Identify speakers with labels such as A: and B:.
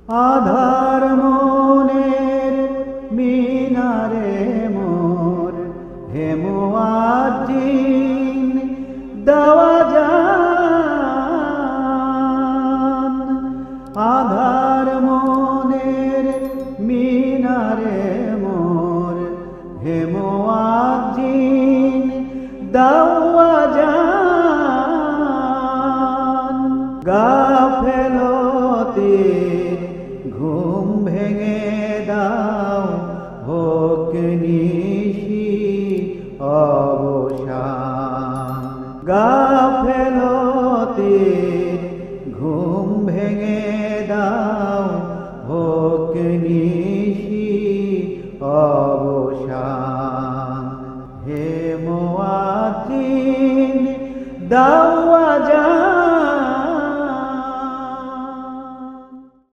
A: আধার মনের মিনারে মোর হে মুয়াজ্জিন দেওয়া জান। আধার মনের মিনারে মোর হে মুয়াজ্জিন দেওয়া জান। গাফেলতি ঘুম ভেঙে